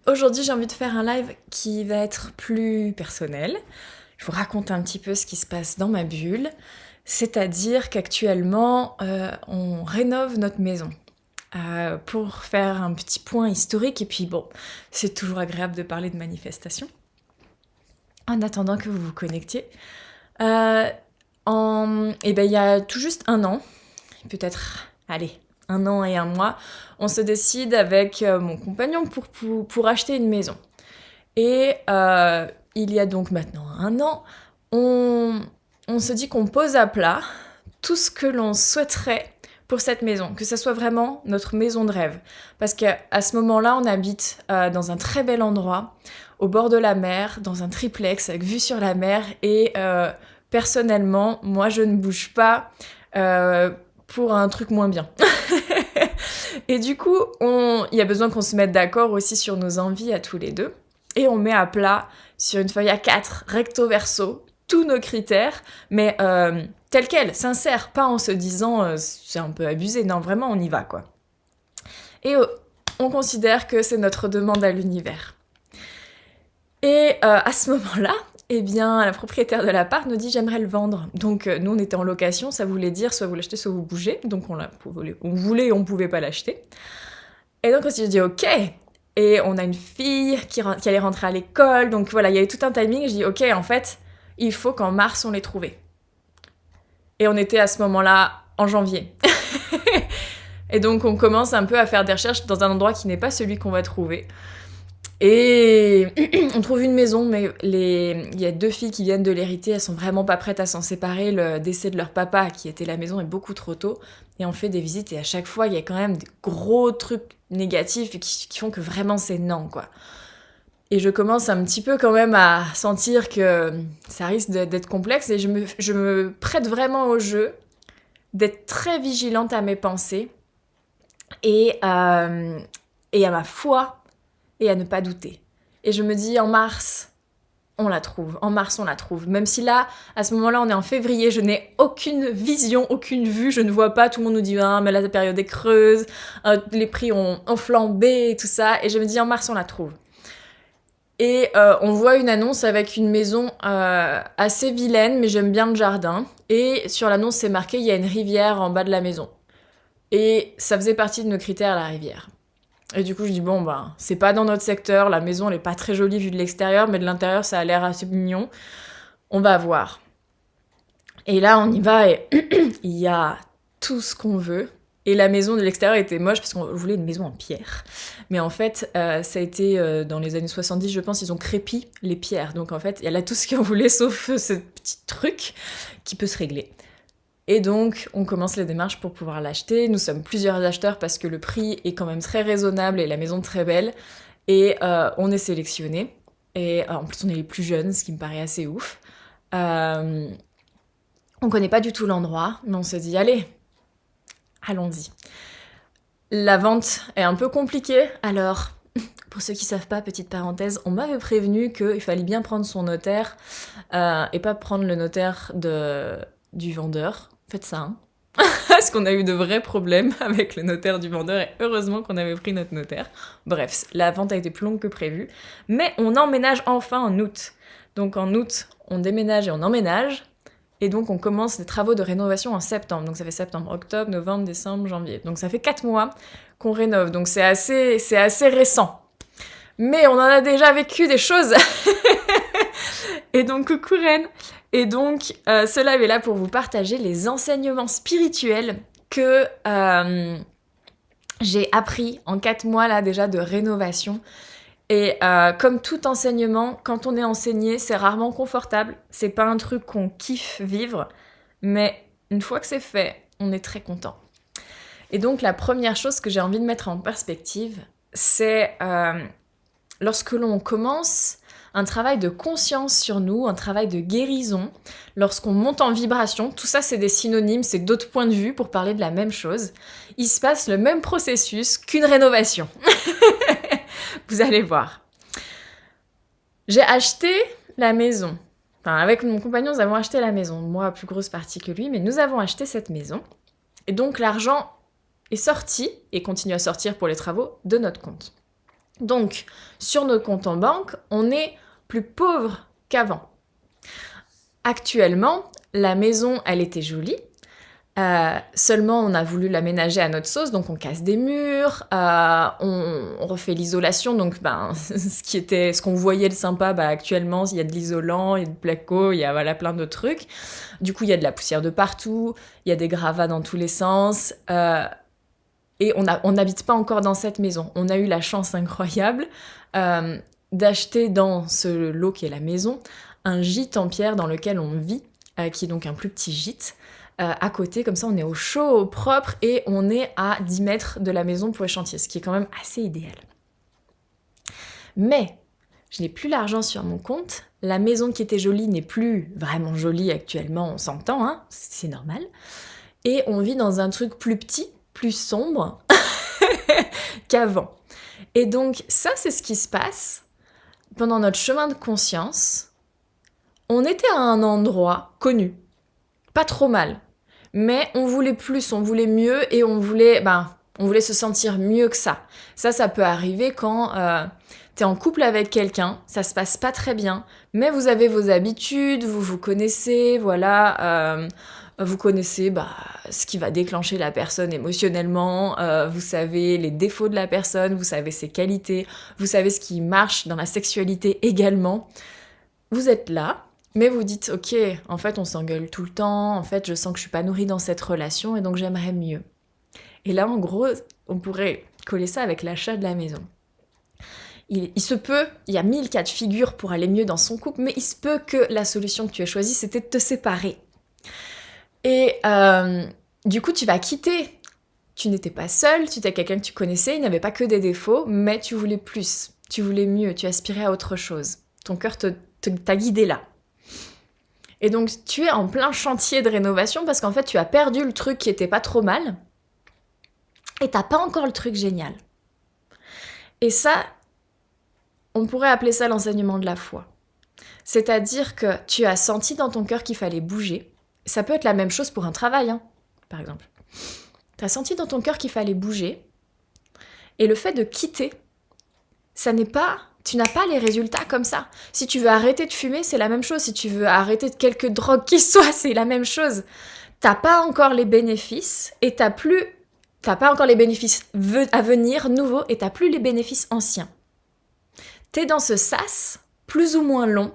Aujourd'hui, j'ai envie de faire un live qui va être plus personnel. Je vous raconte un petit peu ce qui se passe dans ma bulle. C'est-à-dire qu'actuellement, on rénove notre maison. Pour faire un petit point historique, et puis bon, c'est toujours agréable de parler de manifestation. En attendant que vous vous connectiez. Il y a tout juste un an, peut-être, allez, un an et un mois, on se décide avec mon compagnon pour acheter une maison. Et il y a donc maintenant un an, on se dit qu'on pose à plat tout ce que l'on souhaiterait pour cette maison, que ce soit vraiment notre maison de rêve. Parce qu'à ce moment-là, on habite dans un très bel endroit, au bord de la mer, dans un triplex avec vue sur la mer. Et personnellement, moi, je ne bouge pas pour un truc moins bien. Et du coup, il y a besoin qu'on se mette d'accord aussi sur nos envies à tous les deux. Et on met à plat sur une feuille A4, recto verso, tous nos critères, mais tels quels, sincères, pas en se disant c'est un peu abusé, non, vraiment on y va quoi. Et on considère que c'est notre demande à l'univers. Et à ce moment-là, eh bien, la propriétaire de l'appart nous dit j'aimerais le vendre. Donc nous on était en location, ça voulait dire soit vous l'achetez soit vous bougez, donc on voulait et on pouvait pas l'acheter. Et donc on s'est dit ok. Et on a une fille qui allait rentrer à l'école, donc voilà, il y avait tout un timing. Je dis ok, en fait, il faut qu'en mars on l'ait trouvé. Et on était à ce moment-là en janvier. Et donc on commence un peu à faire des recherches dans un endroit qui n'est pas celui qu'on va trouver. Et on trouve une maison, mais il y a 2 filles qui viennent de l'hériter, elles sont vraiment pas prêtes à s'en séparer. Le décès de leur papa, qui était la maison, est beaucoup trop tôt. Et on fait des visites, et à chaque fois, il y a quand même des gros trucs négatifs qui font que vraiment c'est non, quoi. Et je commence un petit peu quand même à sentir que ça risque d'être complexe, et je me prête vraiment au jeu d'être très vigilante à mes pensées, et à ma foi, et à ne pas douter. Et je me dis, en mars, on la trouve. En mars, on la trouve. Même si là, à ce moment-là, on est en février, je n'ai aucune vision, aucune vue, je ne vois pas. Tout le monde nous dit, ah, mais là, la période est creuse, les prix ont flambé et tout ça. Et je me dis, en mars, on la trouve. Et on voit une annonce avec une maison assez vilaine, mais j'aime bien le jardin. Et sur l'annonce, c'est marqué, il y a une rivière en bas de la maison. Et ça faisait partie de nos critères, la rivière. Et du coup, je dis, bon, ben, c'est pas dans notre secteur, la maison, elle est pas très jolie vue de l'extérieur, mais de l'intérieur, ça a l'air assez mignon. On va voir. Et là, on y va, et il y a tout ce qu'on veut. Et la maison de l'extérieur était moche, parce qu'on voulait une maison en pierre. Mais en fait, ça a été, dans les années 70, je pense, ils ont crépi les pierres. Donc en fait, il y a là tout ce qu'on voulait, sauf ce petit truc qui peut se régler. Et donc, on commence les démarches pour pouvoir l'acheter. Nous sommes plusieurs acheteurs parce que le prix est quand même très raisonnable et la maison très belle. Et on est sélectionnés. Et en plus, on est les plus jeunes, ce qui me paraît assez ouf. On connaît pas du tout l'endroit, mais on s'est dit, allez, allons-y. La vente est un peu compliquée, alors... Pour ceux qui savent pas, petite parenthèse, on m'avait prévenu qu'il fallait bien prendre son notaire et pas prendre le notaire du vendeur. Faites ça, hein. Parce qu'on a eu de vrais problèmes avec le notaire du vendeur et heureusement qu'on avait pris notre notaire. Bref, la vente a été plus longue que prévu. Mais on emménage enfin en août. Donc en août, on déménage et on emménage. Et donc on commence les travaux de rénovation en septembre. Donc ça fait septembre, octobre, novembre, décembre, janvier. Donc ça fait 4 mois qu'on rénove. Donc c'est assez récent. Mais on en a déjà vécu des choses. Et donc coucou Reine. Et donc, ce live est là pour vous partager les enseignements spirituels que j'ai appris en 4 mois là déjà de rénovation. Et comme tout enseignement, quand on est enseigné, c'est rarement confortable. C'est pas un truc qu'on kiffe vivre. Mais une fois que c'est fait, on est très content. Et donc, la première chose que j'ai envie de mettre en perspective, c'est lorsque l'on commence un travail de conscience sur nous, un travail de guérison, lorsqu'on monte en vibration, tout ça c'est des synonymes, c'est d'autres points de vue pour parler de la même chose, il se passe le même processus qu'une rénovation. Vous allez voir. J'ai acheté la maison. Enfin, avec mon compagnon, nous avons acheté la maison. Moi, plus grosse partie que lui, mais nous avons acheté cette maison. Et donc l'argent est sorti, et continue à sortir pour les travaux, de notre compte. Donc, sur nos comptes en banque, on est plus pauvre qu'avant. Actuellement, la maison, elle était jolie. Seulement, on a voulu l'aménager à notre sauce, donc on casse des murs, on refait l'isolation, donc ce qu'on voyait de sympa, actuellement, il y a de l'isolant, il y a de placo, il y a voilà, plein de trucs. Du coup, il y a de la poussière de partout, il y a des gravats dans tous les sens, et on n'habite pas encore dans cette maison. On a eu la chance incroyable d'acheter dans ce lot qui est la maison, un gîte en pierre dans lequel on vit, qui est donc un plus petit gîte, à côté, comme ça on est au chaud, au propre, et on est à 10 mètres de la maison pour les chantiers, ce qui est quand même assez idéal. Mais je n'ai plus l'argent sur mon compte, la maison qui était jolie n'est plus vraiment jolie actuellement, on s'entend, hein, c'est normal, et on vit dans un truc plus petit, plus sombre qu'avant. Et donc ça, c'est ce qui se passe pendant notre chemin de conscience. On était à un endroit connu, pas trop mal, mais on voulait plus, on voulait mieux et on voulait se sentir mieux que ça. Ça peut arriver quand t'es en couple avec quelqu'un, ça se passe pas très bien, mais vous avez vos habitudes, vous vous connaissez, voilà, vous connaissez ce qui va déclencher la personne émotionnellement, vous savez les défauts de la personne, vous savez ses qualités, vous savez ce qui marche dans la sexualité également. Vous êtes là, mais vous dites, ok, en fait on s'engueule tout le temps, en fait je sens que je suis pas nourrie dans cette relation et donc j'aimerais mieux. Et là en gros, on pourrait coller ça avec l'achat de la maison. Il se peut, il y a 1000 cas de figure pour aller mieux dans son couple, mais il se peut que la solution que tu aies choisie, c'était de te séparer. Et du coup, tu vas quitter. Tu n'étais pas seule, tu étais quelqu'un que tu connaissais, il n'avait pas que des défauts, mais tu voulais plus, tu voulais mieux, tu aspirais à autre chose. Ton cœur t'a guidé là. Et donc, tu es en plein chantier de rénovation parce qu'en fait, tu as perdu le truc qui était pas trop mal et t'as pas encore le truc génial. Et ça, on pourrait appeler ça l'enseignement de la foi. C'est-à-dire que tu as senti dans ton cœur qu'il fallait bouger. Ça peut être la même chose pour un travail, hein, par exemple. Tu as senti dans ton cœur qu'il fallait bouger. Et le fait de quitter, tu n'as pas les résultats comme ça. Si tu veux arrêter de fumer, c'est la même chose. Si tu veux arrêter de quelque drogue qui soit, c'est la même chose. T'as pas encore les bénéfices et t'as pas encore les bénéfices à venir nouveaux et t'as plus les bénéfices anciens. T'es dans ce sas plus ou moins long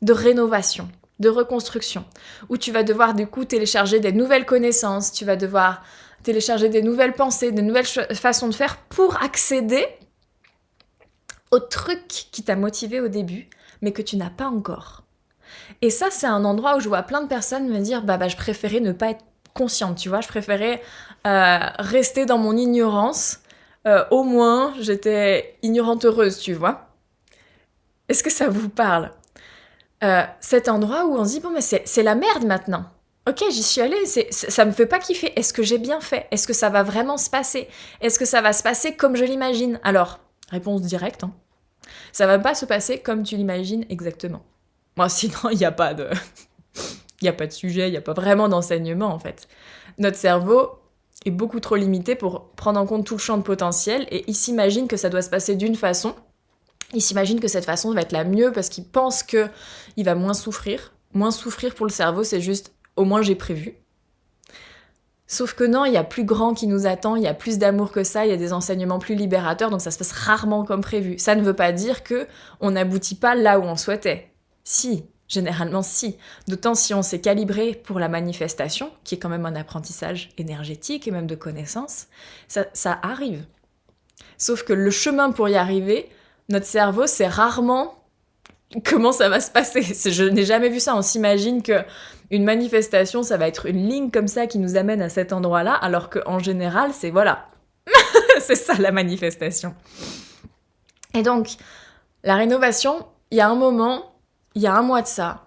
de rénovation, de reconstruction, où tu vas devoir du coup télécharger des nouvelles connaissances, tu vas devoir télécharger des nouvelles pensées, des nouvelles façons de faire pour accéder au truc qui t'a motivé au début, mais que tu n'as pas encore. Et ça, c'est un endroit où je vois plein de personnes me dire je préférais ne pas être consciente, tu vois, je préférais rester dans mon ignorance. Au moins, j'étais ignorante heureuse, tu vois. Est-ce que ça vous parle ? Cet endroit où on se dit, mais c'est la merde maintenant. Ok, j'y suis allée, ça me fait pas kiffer. Est-ce que j'ai bien fait ? Est-ce que ça va vraiment se passer ? Est-ce que ça va se passer comme je l'imagine ? Alors, réponse directe, hein. Ça va pas se passer comme tu l'imagines exactement. Moi, sinon, il n'y a pas de... Il n'y a pas de sujet, il n'y a pas vraiment d'enseignement, en fait. Notre cerveau est beaucoup trop limité pour prendre en compte tout le champ de potentiel et il s'imagine que ça doit se passer d'une façon. Il s'imagine que cette façon va être la mieux parce qu'il pense qu'il va moins souffrir. Moins souffrir pour le cerveau, c'est juste « au moins j'ai prévu ». Sauf que non, il y a plus grand qui nous attend, il y a plus d'amour que ça, il y a des enseignements plus libérateurs, donc ça se passe rarement comme prévu. Ça ne veut pas dire qu'on n'aboutit pas là où on souhaitait. Si, généralement si. D'autant si on s'est calibré pour la manifestation, qui est quand même un apprentissage énergétique et même de connaissance, ça arrive. Sauf que le chemin pour y arriver, notre cerveau, c'est rarement comment ça va se passer. Je n'ai jamais vu ça. On s'imagine qu'une manifestation, ça va être une ligne comme ça qui nous amène à cet endroit-là, alors qu'en général, c'est voilà. C'est ça la manifestation. Et donc, la rénovation, il y a un moment, il y a un mois de ça,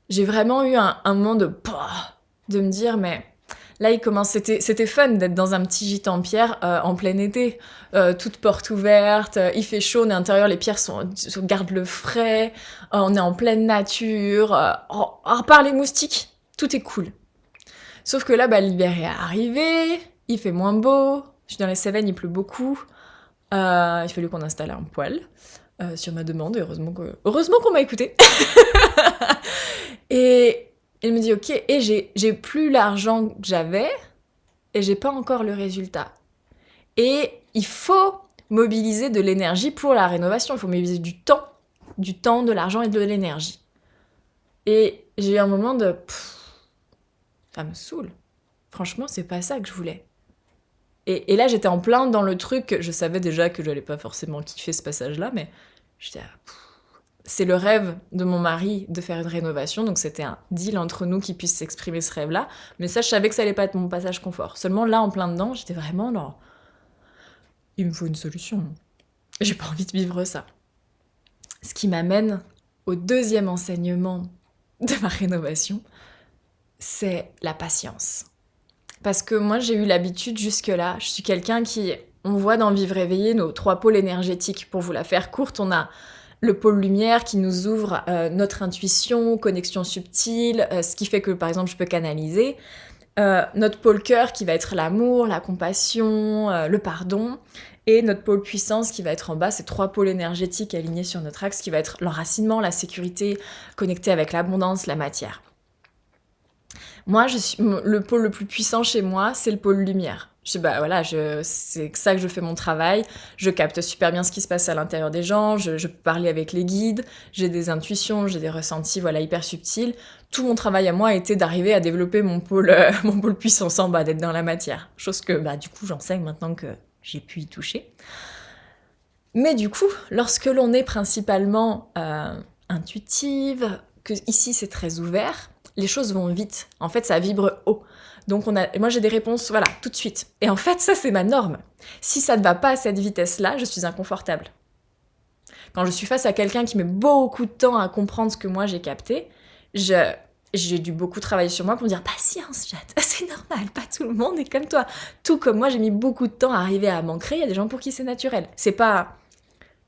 j'ai vraiment eu un moment de me dire, mais là, c'était fun d'être dans un petit gîte en pierre en plein été, toute porte ouverte, il fait chaud, on est à l'intérieur, les pierres gardent le frais, on est en pleine nature, à part les moustiques, tout est cool. Sauf que là, l'hiver est arrivé, il fait moins beau, je suis dans les Cévennes, il pleut beaucoup, Il fallu qu'on installe un poêle sur ma demande, et heureusement qu'on m'a écouté. Et il me dit ok, et j'ai plus l'argent que j'avais, et j'ai pas encore le résultat. Et il faut mobiliser de l'énergie pour la rénovation, il faut mobiliser du temps, de l'argent et de l'énergie. Et j'ai eu un moment de ça me saoule. Franchement, c'est pas ça que je voulais. Et là, j'étais en plein dans le truc, je savais déjà que j'allais pas forcément kiffer ce passage-là, mais j'étais c'est le rêve de mon mari de faire une rénovation, donc c'était un deal entre nous qui puisse s'exprimer ce rêve-là. Mais ça, je savais que ça allait pas être mon passage confort. Seulement là, en plein dedans, j'étais vraiment non. Il me faut une solution. J'ai pas envie de vivre ça. Ce qui m'amène au deuxième enseignement de ma rénovation, c'est la patience. Parce que moi, j'ai eu l'habitude jusque-là, je suis quelqu'un qui... On voit dans Vivre éveillé nos 3 pôles énergétiques. Pour vous la faire courte, on a le pôle lumière qui nous ouvre notre intuition, connexion subtile, ce qui fait que, par exemple, je peux canaliser. Notre pôle cœur qui va être l'amour, la compassion, le pardon. Et notre pôle puissance qui va être en bas, ces 3 pôles énergétiques alignés sur notre axe, qui va être l'enracinement, la sécurité, connecté avec l'abondance, la matière. Moi, le pôle le plus puissant chez moi, c'est le pôle lumière. C'est ça que je fais mon travail. Je capte super bien ce qui se passe à l'intérieur des gens. Je peux parler avec les guides. J'ai des intuitions, j'ai des ressentis, hyper subtils. Tout mon travail à moi a été d'arriver à développer mon pôle puissance en bas, d'être dans la matière. Chose que, du coup, j'enseigne maintenant que j'ai pu y toucher. Mais du coup, lorsque l'on est principalement intuitive, que ici c'est très ouvert, les choses vont vite. En fait, ça vibre haut. Donc moi j'ai des réponses, tout de suite. Et en fait, ça c'est ma norme. Si ça ne va pas à cette vitesse-là, je suis inconfortable. Quand je suis face à quelqu'un qui met beaucoup de temps à comprendre ce que moi j'ai capté, j'ai dû beaucoup travailler sur moi pour me dire patience, Jade, c'est normal, pas tout le monde est comme toi. Tout comme moi, j'ai mis beaucoup de temps à arriver à m'ancrer. Il y a des gens pour qui c'est naturel. C'est pas,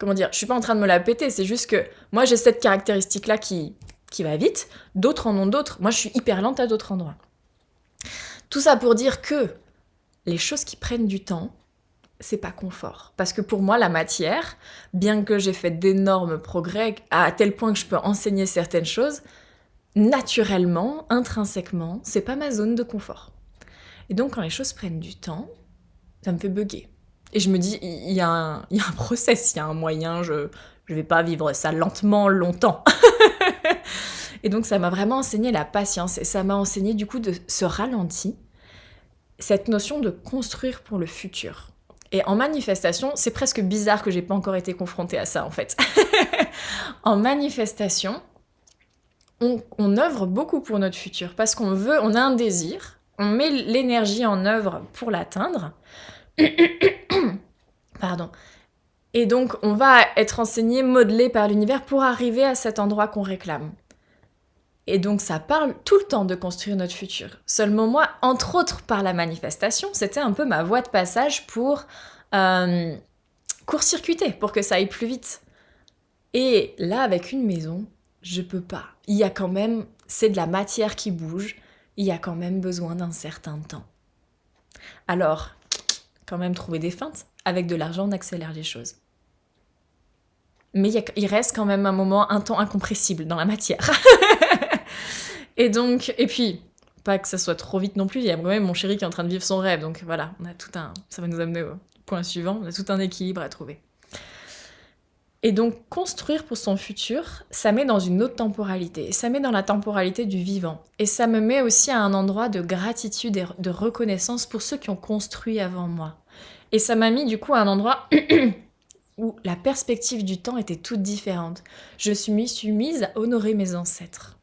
je suis pas en train de me la péter. C'est juste que moi j'ai cette caractéristique-là qui va vite, d'autres en ont d'autres. Moi, je suis hyper lente à d'autres endroits. Tout ça pour dire que les choses qui prennent du temps, c'est pas confort. Parce que pour moi, la matière, bien que j'ai fait d'énormes progrès, à tel point que je peux enseigner certaines choses, naturellement, intrinsèquement, c'est pas ma zone de confort. Et donc, quand les choses prennent du temps, ça me fait bugger. Et je me dis, il y a un process, il y a un moyen, je vais pas vivre ça lentement, longtemps. Et donc ça m'a vraiment enseigné la patience, et ça m'a enseigné du coup de ce ralenti, cette notion de construire pour le futur. Et en manifestation, c'est presque bizarre que j'ai pas encore été confrontée à ça en fait. En manifestation, on œuvre beaucoup pour notre futur, parce qu'on a un désir, on met l'énergie en œuvre pour l'atteindre. Pardon. Et donc on va être enseigné, modelé par l'univers pour arriver à cet endroit qu'on réclame. Et donc ça parle tout le temps de construire notre futur. Seulement moi, entre autres par la manifestation, c'était un peu ma voie de passage pour court-circuiter, pour que ça aille plus vite. Et là, avec une maison, je peux pas. Il y a quand même, c'est de la matière qui bouge, il y a quand même besoin d'un certain temps. Alors, quand même trouver des feintes. Avec de l'argent, on accélère les choses. Mais il reste quand même un temps incompressible dans la matière. Et puis, pas que ça soit trop vite non plus, il y a quand même mon chéri qui est en train de vivre son rêve, donc voilà, ça va nous amener au point suivant, on a tout un équilibre à trouver. Et donc, construire pour son futur, ça met dans une autre temporalité, ça met dans la temporalité du vivant, et ça me met aussi à un endroit de gratitude et de reconnaissance pour ceux qui ont construit avant moi. Et ça m'a mis du coup à un endroit où la perspective du temps était toute différente. Je me suis mise à honorer mes ancêtres.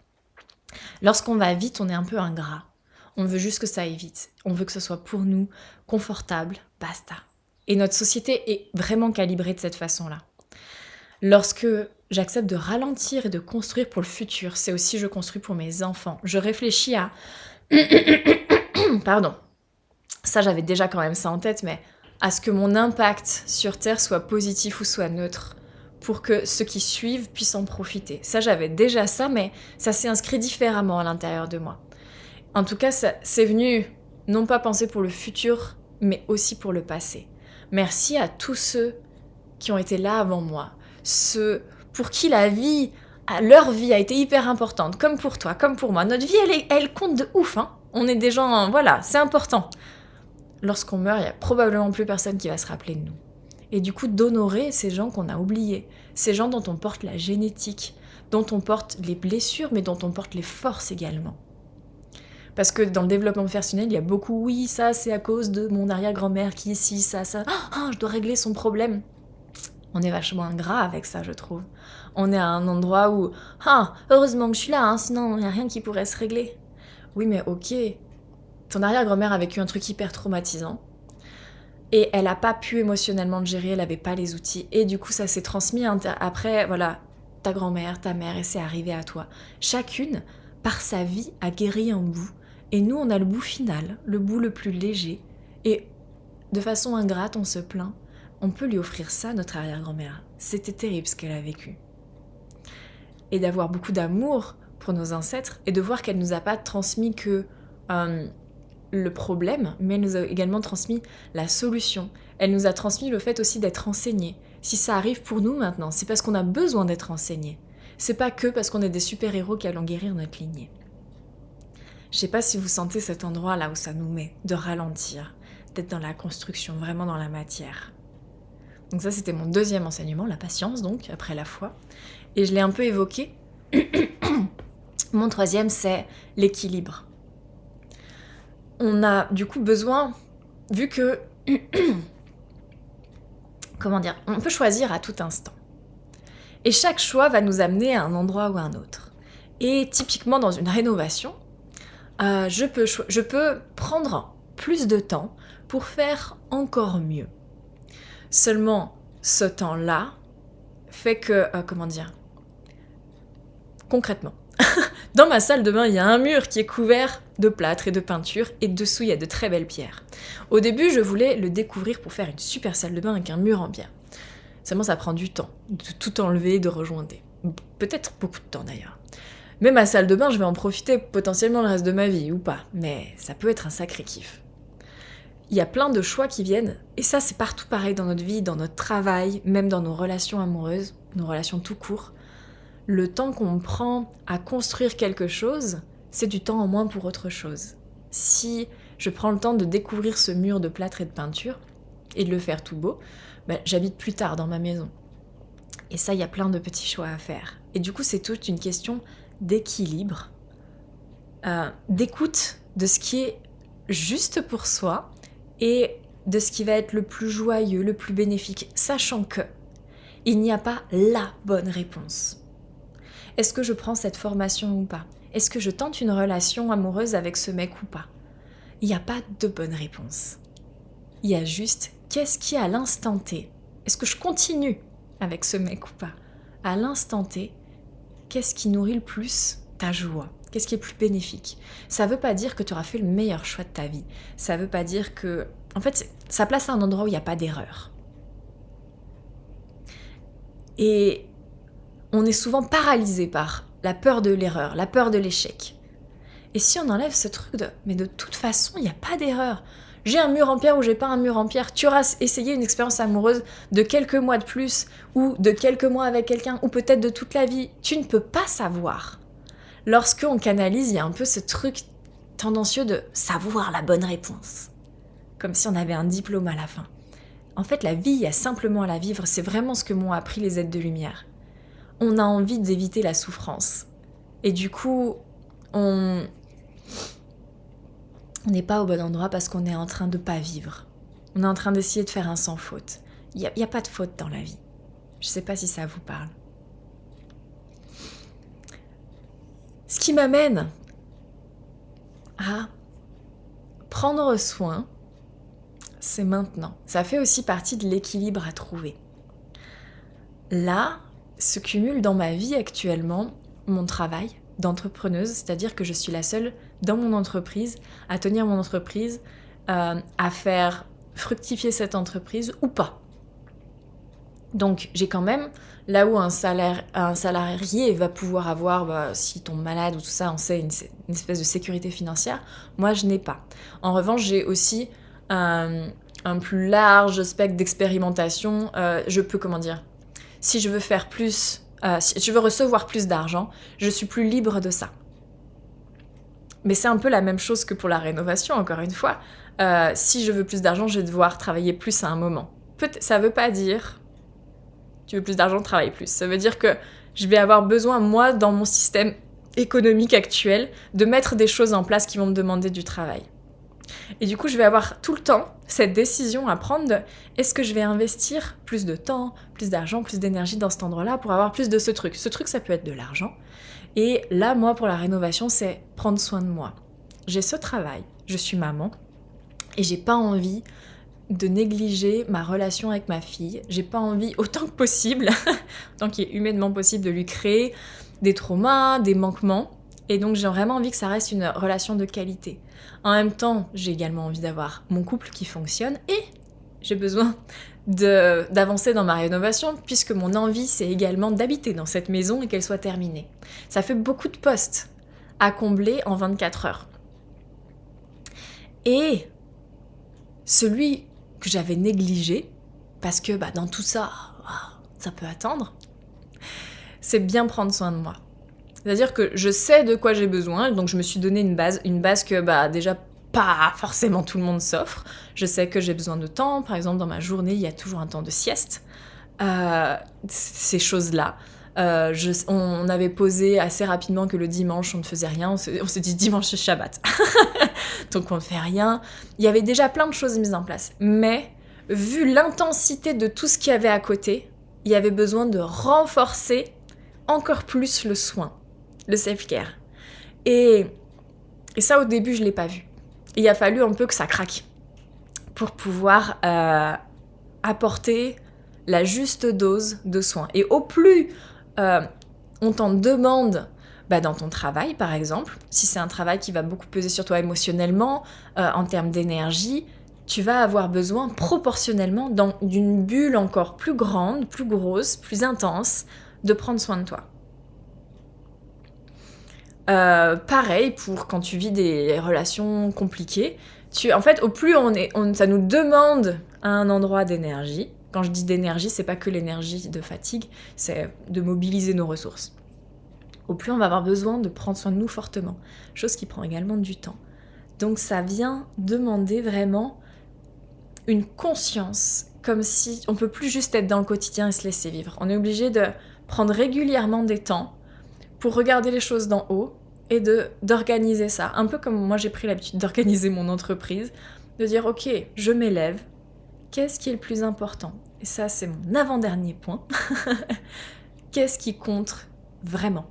Lorsqu'on va vite, on est un peu ingrat. On veut juste que ça aille vite. On veut que ce soit pour nous confortable, basta. Et notre société est vraiment calibrée de cette façon-là. Lorsque j'accepte de ralentir et de construire pour le futur, c'est aussi je construis pour mes enfants. Je réfléchis à... Pardon. Ça, j'avais déjà quand même ça en tête, mais à ce que mon impact sur Terre soit positif ou soit neutre, pour que ceux qui suivent puissent en profiter. Ça, j'avais déjà ça, mais ça s'est inscrit différemment à l'intérieur de moi. En tout cas, c'est venu non pas penser pour le futur, mais aussi pour le passé. Merci à tous ceux qui ont été là avant moi, ceux pour qui leur vie a été hyper importante, comme pour toi, comme pour moi. Notre vie, elle compte de ouf, hein. On est des gens, voilà, c'est important. Lorsqu'on meurt, il n'y a probablement plus personne qui va se rappeler de nous. Et du coup, d'honorer ces gens qu'on a oubliés, ces gens dont on porte la génétique, dont on porte les blessures, mais dont on porte les forces également. Parce que dans le développement personnel, il y a beaucoup, oui, ça c'est à cause de mon arrière-grand-mère qui est ci, ça, je dois régler son problème. On est vachement ingrat avec ça, je trouve. On est à un endroit où, heureusement que je suis là, hein, sinon il n'y a rien qui pourrait se régler. Oui, mais ok, ton arrière-grand-mère a vécu un truc hyper traumatisant, et elle n'a pas pu émotionnellement le gérer, elle n'avait pas les outils, et du coup ça s'est transmis après, voilà, ta grand-mère, ta mère, et c'est arrivé à toi. Chacune, par sa vie, a guéri un bout, et nous on a le bout final, le bout le plus léger, et de façon ingrate on se plaint. On peut lui offrir ça, notre arrière-grand-mère. C'était terrible ce qu'elle a vécu. Et d'avoir beaucoup d'amour pour nos ancêtres, et de voir qu'elle nous a pas transmis que le problème, mais elle nous a également transmis la solution. Elle nous a transmis le fait aussi d'être enseignés. Si ça arrive pour nous maintenant, c'est parce qu'on a besoin d'être enseignés. C'est pas que parce qu'on est des super-héros qui allons guérir notre lignée. Je sais pas si vous sentez cet endroit là où ça nous met, de ralentir, d'être dans la construction, vraiment dans la matière. Donc ça, c'était mon deuxième enseignement, la patience, donc, après la foi. Et je l'ai un peu évoqué. Mon troisième, c'est l'équilibre. On a du coup besoin, vu que... on peut choisir à tout instant. Et chaque choix va nous amener à un endroit ou à un autre. Et typiquement, dans une rénovation, je peux prendre plus de temps pour faire encore mieux. Seulement, ce temps-là fait que... concrètement, dans ma salle de bain, il y a un mur qui est couvert de plâtre et de peinture, et dessous, il y a de très belles pierres. Au début, je voulais le découvrir pour faire une super salle de bain avec un mur en pierre. Seulement, ça prend du temps, de tout enlever, de rejoindre. Peut-être beaucoup de temps d'ailleurs. Mais ma salle de bain, je vais en profiter potentiellement le reste de ma vie, ou pas. Mais ça peut être un sacré kiff. Il y a plein de choix qui viennent, et ça c'est partout pareil dans notre vie, dans notre travail, même dans nos relations amoureuses, nos relations tout court. Le temps qu'on prend à construire quelque chose, c'est du temps en moins pour autre chose. Si je prends le temps de découvrir ce mur de plâtre et de peinture, et de le faire tout beau, j'habite plus tard dans ma maison. Et ça, il y a plein de petits choix à faire. Et du coup, c'est toute une question d'équilibre, d'écoute de ce qui est juste pour soi, et de ce qui va être le plus joyeux, le plus bénéfique, sachant que il n'y a pas la bonne réponse. Est-ce que je prends cette formation ou pas ? Est-ce que je tente une relation amoureuse avec ce mec ou pas ? Il n'y a pas de bonne réponse. Il y a juste qu'est-ce qui à l'instant T ? Est-ce que je continue avec ce mec ou pas ? À l'instant T, qu'est-ce qui nourrit le plus ta joie ? Qu'est-ce qui est plus bénéfique ? Ça veut pas dire que tu auras fait le meilleur choix de ta vie. Ça veut pas dire que... En fait, ça place à un endroit où il n'y a pas d'erreur. Et on est souvent paralysé par la peur de l'erreur, la peur de l'échec. Et si on enlève ce truc de... Mais de toute façon, il n'y a pas d'erreur. J'ai un mur en pierre ou j'ai pas un mur en pierre. Tu auras essayé une expérience amoureuse de quelques mois de plus, ou de quelques mois avec quelqu'un, ou peut-être de toute la vie. Tu ne peux pas savoir. Lorsqu'on canalise, il y a un peu ce truc tendancieux de savoir la bonne réponse. Comme si on avait un diplôme à la fin. En fait, la vie, il y a simplement à la vivre. C'est vraiment ce que m'ont appris les êtres de lumière. On a envie d'éviter la souffrance. Et du coup, on n'est pas au bon endroit parce qu'on est en train de pas vivre. On est en train d'essayer de faire un sans faute. Il n'y a pas de faute dans la vie. Je ne sais pas si ça vous parle. Ce qui m'amène à prendre soin, c'est maintenant. Ça fait aussi partie de l'équilibre à trouver. Là, se cumule dans ma vie actuellement mon travail d'entrepreneuse, c'est-à-dire que je suis la seule dans mon entreprise à tenir mon entreprise, à faire fructifier cette entreprise ou pas. Donc j'ai quand même, là où un salarié va pouvoir avoir, s'il tombe malade ou tout ça, on sait, une espèce de sécurité financière, moi je n'ai pas. En revanche, j'ai aussi un plus large spectre d'expérimentation, je peux, comment dire, si je veux faire plus, si je veux recevoir plus d'argent, je suis plus libre de ça. Mais c'est un peu la même chose que pour la rénovation, encore une fois. Si je veux plus d'argent, je vais devoir travailler plus à un moment. Ça veut pas dire tu veux plus d'argent, travaille plus. Ça veut dire que je vais avoir besoin, moi, dans mon système économique actuel, de mettre des choses en place qui vont me demander du travail. Et du coup, je vais avoir tout le temps cette décision à prendre de est-ce que je vais investir plus de temps, plus d'argent, plus d'énergie dans cet endroit-là pour avoir plus de ce truc. Ce truc, ça peut être de l'argent. Et là, moi, pour la rénovation, c'est prendre soin de moi. J'ai ce travail, je suis maman, et j'ai pas envie de négliger ma relation avec ma fille. J'ai pas envie, autant que possible, autant qu'il est humainement possible, de lui créer des traumas, des manquements. Et donc j'ai vraiment envie que ça reste une relation de qualité. En même temps, j'ai également envie d'avoir mon couple qui fonctionne et j'ai besoin d'avancer dans ma rénovation puisque mon envie, c'est également d'habiter dans cette maison et qu'elle soit terminée. Ça fait beaucoup de postes à combler en 24 heures. Et celui que j'avais négligé, parce que dans tout ça, ça peut attendre, c'est bien prendre soin de moi. C'est-à-dire que je sais de quoi j'ai besoin, donc je me suis donné une base que déjà pas forcément tout le monde s'offre. Je sais que j'ai besoin de temps, par exemple dans ma journée, il y a toujours un temps de sieste. Ces choses-là. On avait posé assez rapidement que le dimanche on ne faisait rien, on s'est dit dimanche c'est Shabbat. Donc on ne fait rien. Il y avait déjà plein de choses mises en place. Mais vu l'intensité de tout ce qu'il y avait à côté, il y avait besoin de renforcer encore plus le soin, le self-care. Et ça au début je ne l'ai pas vu. Il a fallu un peu que ça craque pour pouvoir apporter la juste dose de soins. Et au plus on t'en demande dans ton travail, par exemple, si c'est un travail qui va beaucoup peser sur toi émotionnellement, en termes d'énergie, tu vas avoir besoin proportionnellement d'une bulle encore plus grande, plus grosse, plus intense, de prendre soin de toi. Pareil pour quand tu vis des relations compliquées. En fait, au plus ça nous demande un endroit d'énergie. Quand je dis d'énergie, c'est pas que l'énergie de fatigue, c'est de mobiliser nos ressources. Au plus on va avoir besoin de prendre soin de nous fortement, chose qui prend également du temps. Donc ça vient demander vraiment une conscience, comme si on peut plus juste être dans le quotidien et se laisser vivre. On est obligé de prendre régulièrement des temps pour regarder les choses d'en haut et d'organiser ça. Un peu comme moi j'ai pris l'habitude d'organiser mon entreprise, de dire ok, je m'élève, qu'est-ce qui est le plus important ? Et ça c'est mon avant-dernier point. Qu'est-ce qui compte vraiment ?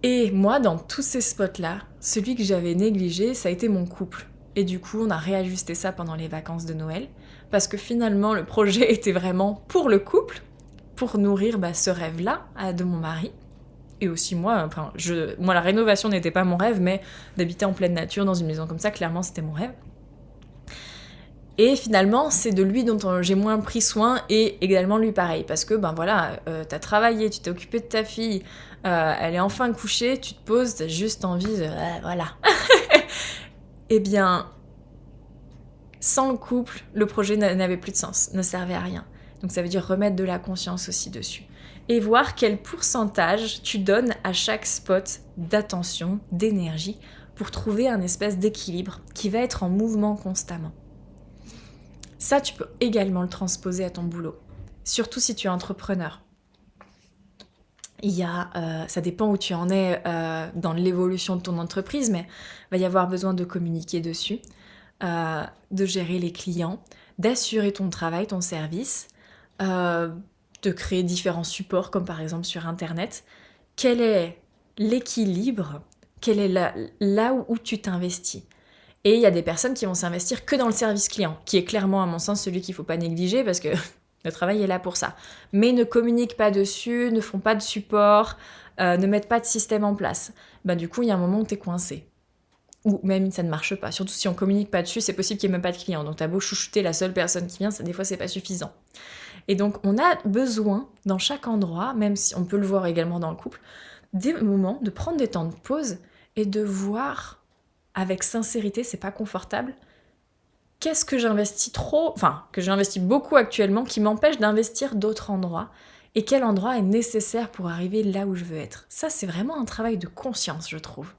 Et moi, dans tous ces spots-là, celui que j'avais négligé, ça a été mon couple. Et du coup, on a réajusté ça pendant les vacances de Noël, parce que finalement, le projet était vraiment pour le couple, pour nourrir ce rêve-là de mon mari. Et aussi moi, la rénovation n'était pas mon rêve, mais d'habiter en pleine nature dans une maison comme ça, clairement, c'était mon rêve. Et finalement, c'est de lui dont j'ai moins pris soin, et également lui pareil, parce que t'as travaillé, tu t'es occupé de ta fille, elle est enfin couchée, tu te poses, t'as juste envie de... voilà. Eh bien, sans le couple, le projet n'avait plus de sens, ne servait à rien. Donc ça veut dire remettre de la conscience aussi dessus. Et voir quel pourcentage tu donnes à chaque spot d'attention, d'énergie, pour trouver un espèce d'équilibre qui va être en mouvement constamment. Ça, tu peux également le transposer à ton boulot, surtout si tu es entrepreneur. Ça dépend où tu en es dans l'évolution de ton entreprise, mais il va y avoir besoin de communiquer dessus, de gérer les clients, d'assurer ton travail, ton service, de créer différents supports, comme par exemple sur Internet. Quel est l'équilibre ? Quel est là où tu t'investis ? Et il y a des personnes qui vont s'investir que dans le service client, qui est clairement, à mon sens, celui qu'il ne faut pas négliger, parce que le travail est là pour ça. Mais ne communiquent pas dessus, ne font pas de support, ne mettent pas de système en place. Du coup, il y a un moment où tu es coincé. Ou même, ça ne marche pas. Surtout si on ne communique pas dessus, c'est possible qu'il n'y ait même pas de client. Donc, tu as beau chouchouter la seule personne qui vient, des fois, c'est pas suffisant. Et donc, on a besoin, dans chaque endroit, même si on peut le voir également dans le couple, des moments de prendre des temps de pause et de voir avec sincérité, c'est pas confortable, qu'est-ce que j'investis que j'investis beaucoup actuellement, qui m'empêche d'investir d'autres endroits, et quel endroit est nécessaire pour arriver là où je veux être. Ça, c'est vraiment un travail de conscience, je trouve.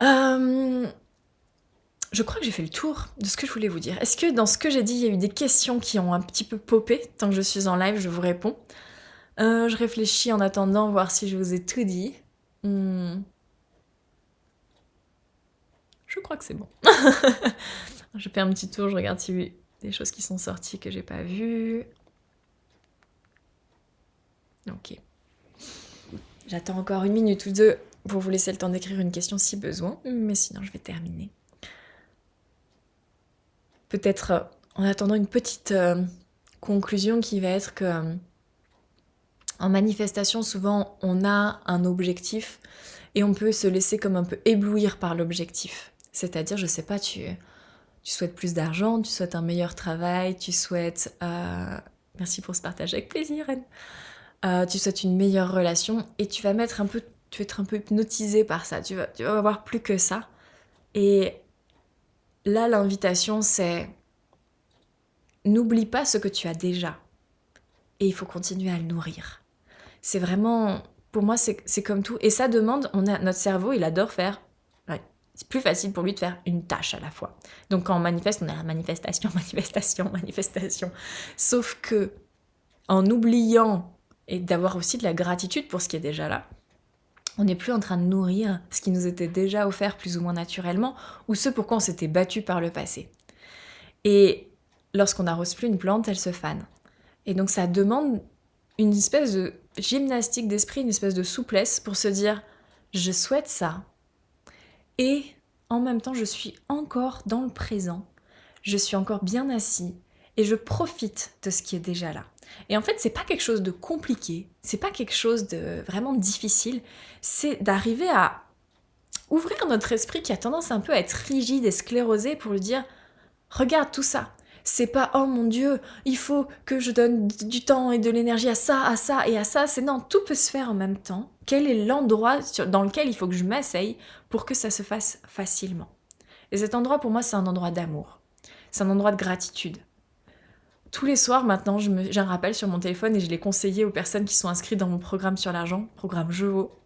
Je crois que j'ai fait le tour de ce que je voulais vous dire. Est-ce que dans ce que j'ai dit, il y a eu des questions qui ont un petit peu popé? Tant que je suis en live, je vous réponds. Je réfléchis en attendant, voir si je vous ai tout dit. Je crois que c'est bon. Je fais un petit tour, je regarde s'il y a eu des choses qui sont sorties que j'ai pas vues. Ok. J'attends encore 1 minute ou 2 pour vous laisser le temps d'écrire une question si besoin, mais sinon je vais terminer. Peut-être en attendant une petite conclusion qui va être que en manifestation, souvent on a un objectif et on peut se laisser comme un peu éblouir par l'objectif. C'est-à-dire, je sais pas, tu souhaites plus d'argent, tu souhaites un meilleur travail, tu souhaites... Merci pour ce partage, avec plaisir, Anne. Tu souhaites une meilleure relation et tu vas être un peu hypnotisé par ça. Tu vas voir plus que ça. Et là, l'invitation, c'est n'oublie pas ce que tu as déjà. Et il faut continuer à le nourrir. C'est vraiment, pour moi, c'est comme tout. Et ça demande, notre cerveau, il adore faire... C'est plus facile pour lui de faire une tâche à la fois. Donc quand on manifeste, on a la manifestation. Sauf que, en oubliant et d'avoir aussi de la gratitude pour ce qui est déjà là, on n'est plus en train de nourrir ce qui nous était déjà offert plus ou moins naturellement, ou ce pour quoi on s'était battu par le passé. Et lorsqu'on n'arrose plus une plante, elle se fane. Et donc ça demande une espèce de gymnastique d'esprit, une espèce de souplesse pour se dire « je souhaite ça ». Et en même temps, je suis encore dans le présent, je suis encore bien assis et je profite de ce qui est déjà là. Et en fait, c'est pas quelque chose de compliqué, c'est pas quelque chose de vraiment difficile, c'est d'arriver à ouvrir notre esprit qui a tendance un peu à être rigide et sclérosé pour lui dire « regarde tout ça ». C'est pas « oh mon Dieu, il faut que je donne du temps et de l'énergie à ça et à ça ». C'est non, tout peut se faire en même temps. Quel est l'endroit dans lequel il faut que je m'asseye pour que ça se fasse facilement? Et cet endroit, pour moi, c'est un endroit d'amour. C'est un endroit de gratitude. Tous les soirs, maintenant, j'ai un rappel sur mon téléphone et je l'ai conseillé aux personnes qui sont inscrites dans mon programme sur l'argent, programme Je Vaux,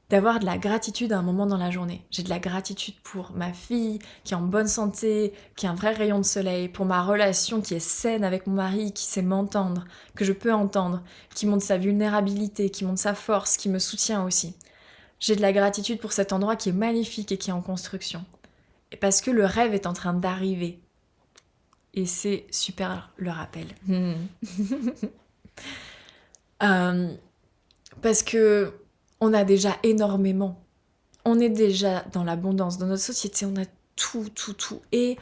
d'avoir de la gratitude à un moment dans la journée. J'ai de la gratitude pour ma fille qui est en bonne santé, qui a un vrai rayon de soleil, pour ma relation qui est saine avec mon mari, qui sait m'entendre, que je peux entendre, qui montre sa vulnérabilité, qui montre sa force, qui me soutient aussi. J'ai de la gratitude pour cet endroit qui est magnifique et qui est en construction. Et parce que le rêve est en train d'arriver. Et c'est super le rappel. Parce que on a déjà énormément. On est déjà dans l'abondance. Dans notre société, on a tout. Et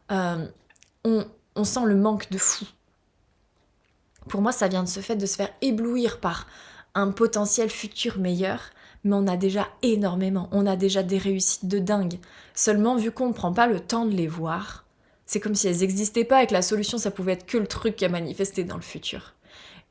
on sent le manque de fou. Pour moi, ça vient de ce fait de se faire éblouir par un potentiel futur meilleur, mais on a déjà énormément. On a déjà des réussites de dingue. Seulement, vu qu'on ne prend pas le temps de les voir, c'est comme si elles n'existaient pas et que la solution, ça pouvait être que le truc qui a manifesté dans le futur.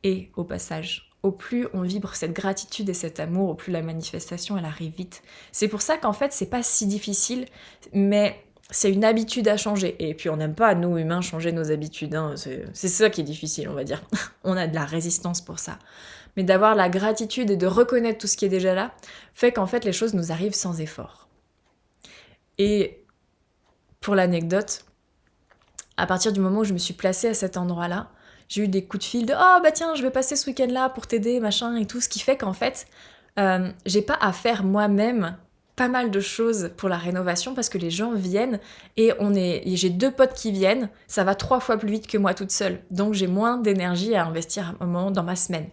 Et au passage, au plus on vibre cette gratitude et cet amour, au plus la manifestation, elle arrive vite. C'est pour ça qu'en fait, c'est pas si difficile, mais c'est une habitude à changer. Et puis on n'aime pas, nous humains, changer nos habitudes. Hein. C'est ça qui est difficile, on va dire. On a de la résistance pour ça. Mais d'avoir la gratitude et de reconnaître tout ce qui est déjà là, fait qu'en fait, les choses nous arrivent sans effort. Et pour l'anecdote, à partir du moment où je me suis placée à cet endroit-là, j'ai eu des coups de fil de « oh bah tiens, je vais passer ce week-end-là pour t'aider, machin et tout », ce qui fait qu'en fait, j'ai pas à faire moi-même pas mal de choses pour la rénovation parce que les gens viennent et j'ai 2 potes qui viennent, ça va 3 fois plus vite que moi toute seule. Donc j'ai moins d'énergie à investir à un moment dans ma semaine.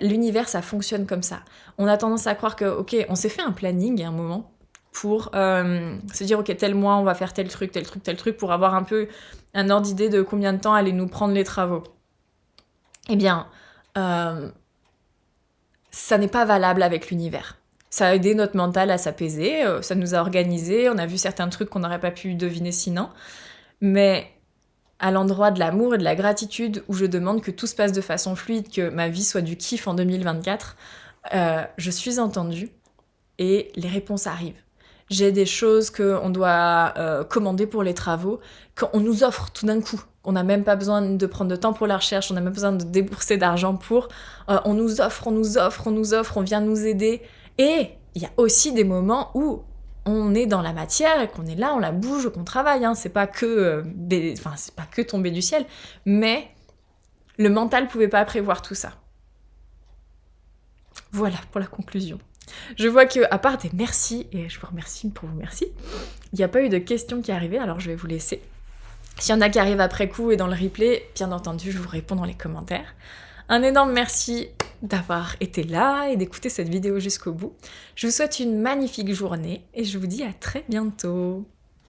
L'univers, ça fonctionne comme ça. On a tendance à croire que, ok, on s'est fait un planning à un moment pour se dire, ok, tel mois, on va faire tel truc, pour avoir un peu un ordre d'idée de combien de temps allaient nous prendre les travaux. Eh bien, ça n'est pas valable avec l'univers. Ça a aidé notre mental à s'apaiser, ça nous a organisé, on a vu certains trucs qu'on n'aurait pas pu deviner sinon, mais à l'endroit de l'amour et de la gratitude où je demande que tout se passe de façon fluide, que ma vie soit du kiff en 2024, je suis entendue et les réponses arrivent. j'ai des choses qu'on doit commander pour les travaux, qu'on nous offre tout d'un coup. On n'a même pas besoin de prendre de temps pour la recherche, on n'a même pas besoin de débourser d'argent pour. On nous offre, on vient nous aider. Et il y a aussi des moments où on est dans la matière et qu'on est là, on la bouge, qu'on travaille. Hein. C'est pas que c'est pas que tomber du ciel, mais le mental pouvait pas prévoir tout ça. Voilà pour la conclusion. Je vois que, à part des merci, et je vous remercie pour vos merci, il n'y a pas eu de questions qui arrivaient, alors je vais vous laisser. S'il y en a qui arrivent après coup et dans le replay, bien entendu, je vous réponds dans les commentaires. Un énorme merci d'avoir été là et d'écouter cette vidéo jusqu'au bout. Je vous souhaite une magnifique journée et je vous dis à très bientôt.